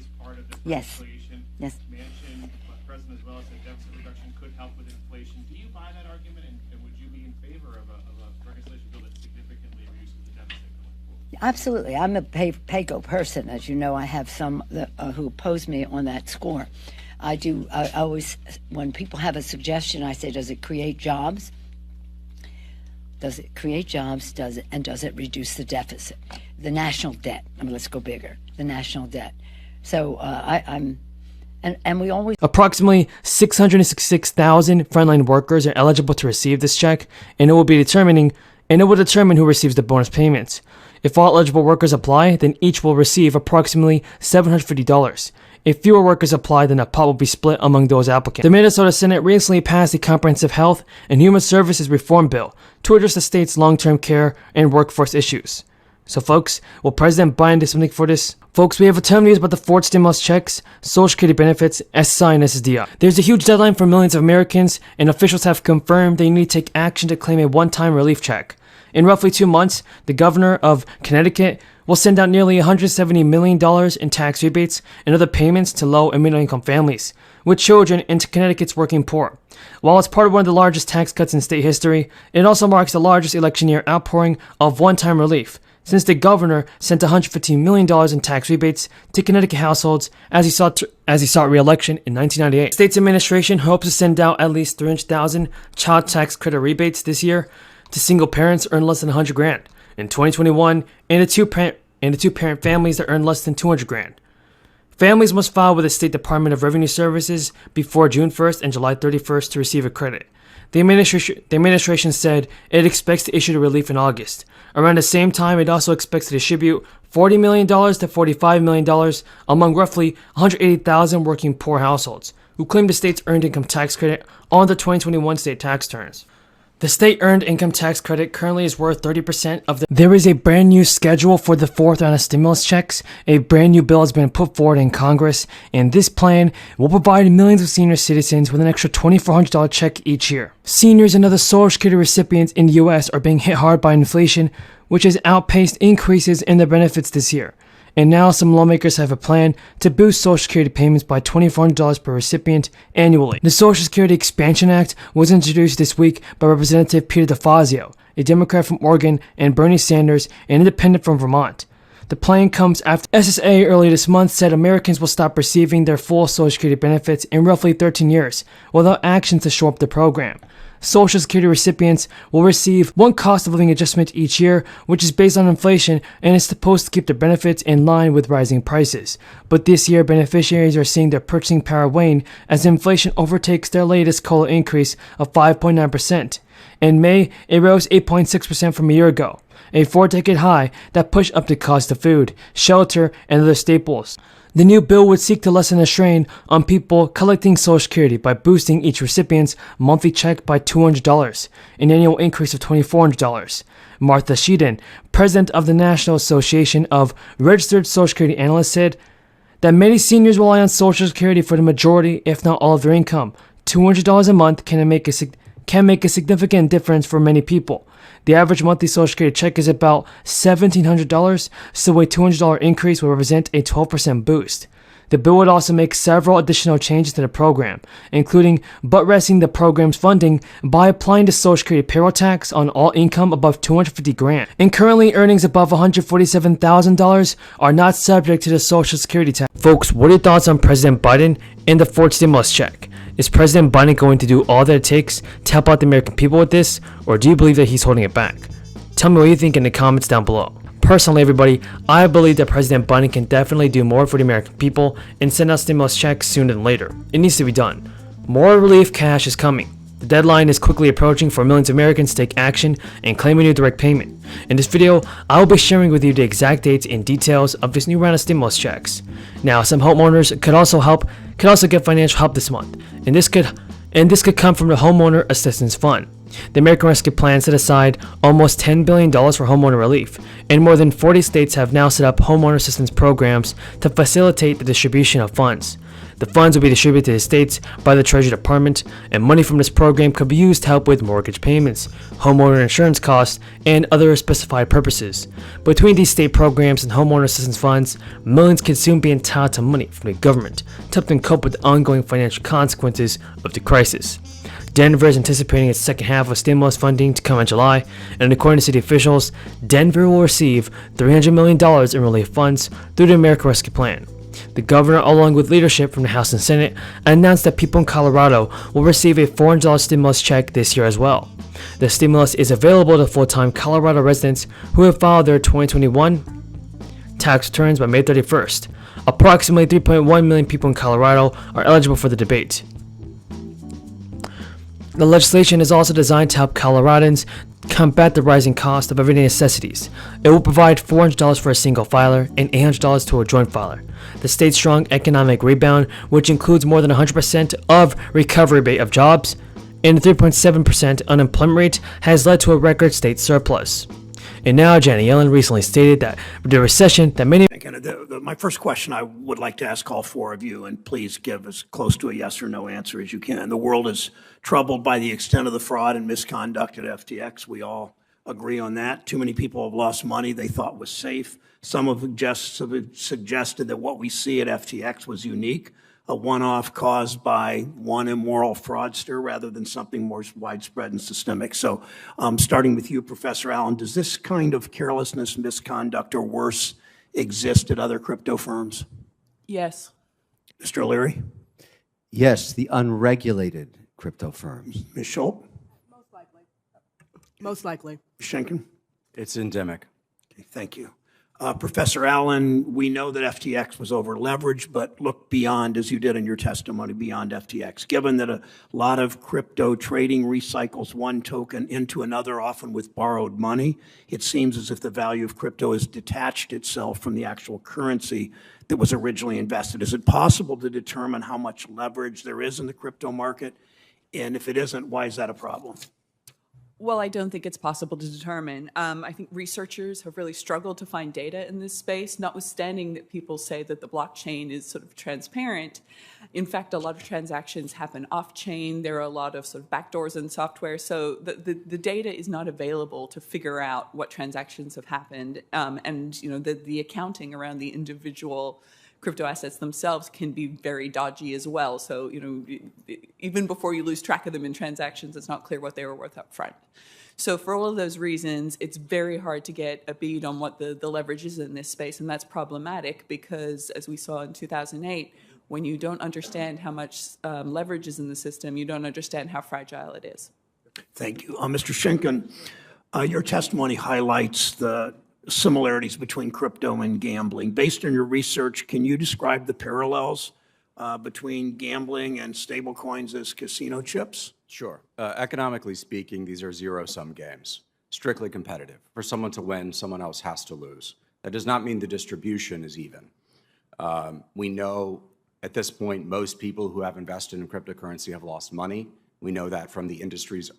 is part of this Yes. reconciliation. Yes. Manchin, President as well, said deficit reduction could help with inflation. Do you buy that argument, and would you be in favor of a reconciliation bill that significantly reduces the deficit going forward? Absolutely. I'm a PAYGO person. As you know, I have some who oppose me on that score. I always, when people have a suggestion, I say, does it create jobs? Does it create jobs? Does it reduce the deficit? The national debt. I mean, let's go bigger. The national debt. So and we always... Approximately 666,000 frontline workers are eligible to receive this check, and it will determine who receives the bonus payments. If all eligible workers apply, then each will receive approximately $750. If fewer workers apply, then the pot will be split among those applicants. The Minnesota Senate recently passed the Comprehensive Health and Human Services Reform Bill to address the state's long-term care and workforce issues. So folks, will President Biden do something for this? Folks, we have a ton of news about the fourth stimulus checks, Social Security benefits, SSI, and SSDI. There's a huge deadline for millions of Americans, and officials have confirmed they need to take action to claim a one-time relief check. In roughly 2 months, the governor of Connecticut will send out nearly $170 million in tax rebates and other payments to low and middle-income families, with children and to Connecticut's working poor. While it's part of one of the largest tax cuts in state history, it also marks the largest election year outpouring of one-time relief, since the governor sent $115 million in tax rebates to Connecticut households as he sought re-election in 1998. The state's administration hopes to send out at least 300,000 child tax credit rebates this year to single parents earn less than $100,000 in 2021, and the two-parent families that earn less than $200,000. Families must file with the State Department of Revenue Services before June 1st and July 31st to receive a credit. The administration said it expects to issue the relief in August. Around the same time, it also expects to distribute $40 million to $45 million among roughly 180,000 working poor households who claim the state's earned income tax credit on the 2021 state tax returns. The state earned income tax credit currently is worth 30% of the... There is a brand new schedule for the fourth round of stimulus checks. A brand new bill has been put forward in Congress, and this plan will provide millions of senior citizens with an extra $2,400 check each year. Seniors and other Social Security recipients in the U.S. are being hit hard by inflation, which has outpaced increases in their benefits this year. And now some lawmakers have a plan to boost Social Security payments by $2,400 per recipient annually. The Social Security Expansion Act was introduced this week by Representative Peter DeFazio, a Democrat from Oregon, and Bernie Sanders, an independent from Vermont. The plan comes after SSA earlier this month said Americans will stop receiving their full Social Security benefits in roughly 13 years without actions to shore up the program. Social Security recipients will receive one cost of living adjustment each year, which is based on inflation and is supposed to keep their benefits in line with rising prices. But this year, beneficiaries are seeing their purchasing power wane as inflation overtakes their latest COLA increase of 5.9%. In May, it rose 8.6% from a year ago, a 4-decade high that pushed up the cost of food, shelter, and other staples. The new bill would seek to lessen the strain on people collecting Social Security by boosting each recipient's monthly check by $200, an annual increase of $2,400. Martha Sheehan, president of the National Association of Registered Social Security Analysts, said that many seniors rely on Social Security for the majority, if not all, of their income. $200 a month can make a significant difference for many people. The average monthly Social Security check is about $1,700, so a $200 increase will represent a 12% boost. The bill would also make several additional changes to the program, including butt-resting the program's funding by applying the Social Security payroll tax on all income above $250,000. And currently, earnings above $147,000 are not subject to the Social Security tax. Folks, what are your thoughts on President Biden and the fourth stimulus check? Is President Biden going to do all that it takes to help out the American people with this, or do you believe that he's holding it back? Tell me what you think in the comments down below. Personally, everybody, I believe that President Biden can definitely do more for the American people and send out stimulus checks sooner than later. It needs to be done. More relief cash is coming. The deadline is quickly approaching for millions of Americans to take action and claim a new direct payment. In this video, I will be sharing with you the exact dates and details of this new round of stimulus checks. Now, some homeowners could also get financial help this month, and this could come from the Homeowner Assistance Fund. The American Rescue Plan set aside almost $10 billion for homeowner relief, and more than 40 states have now set up homeowner assistance programs to facilitate the distribution of funds. The funds will be distributed to the states by the Treasury Department, and money from this program could be used to help with mortgage payments, homeowner insurance costs, and other specified purposes. Between these state programs and homeowner assistance funds, millions can soon be entitled to money from the government to help them cope with the ongoing financial consequences of the crisis. Denver is anticipating its second half of stimulus funding to come in July, and according to city officials, Denver will receive $300 million in relief funds through the American Rescue Plan. The governor, along with leadership from the House and Senate, announced that people in Colorado will receive a $400 stimulus check this year as well. The stimulus is available to full-time Colorado residents who have filed their 2021 tax returns by May 31st. Approximately 3.1 million people in Colorado are eligible for the debate. The legislation is also designed to help Coloradans combat the rising cost of everyday necessities. It will provide $400 for a single filer and $800 to a joint filer. The state's strong economic rebound, which includes more than 100% of recovery rate of jobs and a 3.7% unemployment rate, has led to a record state surplus. And now, Janet Yellen recently stated that the recession that many My first question I would like to ask all four of you, and please give as close to a yes or no answer as you can. The world is troubled by the extent of the fraud and misconduct at FTX. We all agree on that. Too many people have lost money they thought was safe. Some have suggested that what we see at FTX was unique, a one-off caused by one immoral fraudster rather than something more widespread and systemic. So starting with you, Professor Allen, does this kind of carelessness, misconduct, or worse exist at other crypto firms? Yes. Mr. O'Leary? Yes, the unregulated crypto firms. Ms. Schultz? Most likely. Most likely. Schenken? It's endemic. Okay, thank you. Professor Allen, we know that FTX was over-leveraged, but look beyond, as you did in your testimony, beyond FTX. Given that a lot of crypto trading recycles one token into another, often with borrowed money, it seems as if the value of crypto has detached itself from the actual currency that was originally invested. Is it possible to determine how much leverage there is in the crypto market? And if it isn't, why is that a problem? Well, I don't think it's possible to determine. I think researchers have really struggled to find data in this space, notwithstanding that people say that the blockchain is sort of transparent. In fact, a lot of transactions happen off-chain. There are a lot of sort of backdoors in software. So the data is not available to figure out what transactions have happened. And you know, the accounting around the individual crypto assets themselves can be very dodgy as well. So, you know, even before you lose track of them in transactions, it's not clear what they were worth up front. So for all of those reasons, it's very hard to get a bead on what the leverage is in this space, and that's problematic because, as we saw in 2008, when you don't understand how much leverage is in the system, you don't understand how fragile it is. Thank you. Mr. Schenken, your testimony highlights the similarities between crypto and gambling. Based on your research, can you describe the parallels between gambling and stablecoins as casino chips? Sure. Economically speaking, these are zero-sum games, strictly competitive. For someone to win, someone else has to lose. That does not mean the distribution is even. We know at this point most people who have invested in cryptocurrency have lost money. We know that from the industry's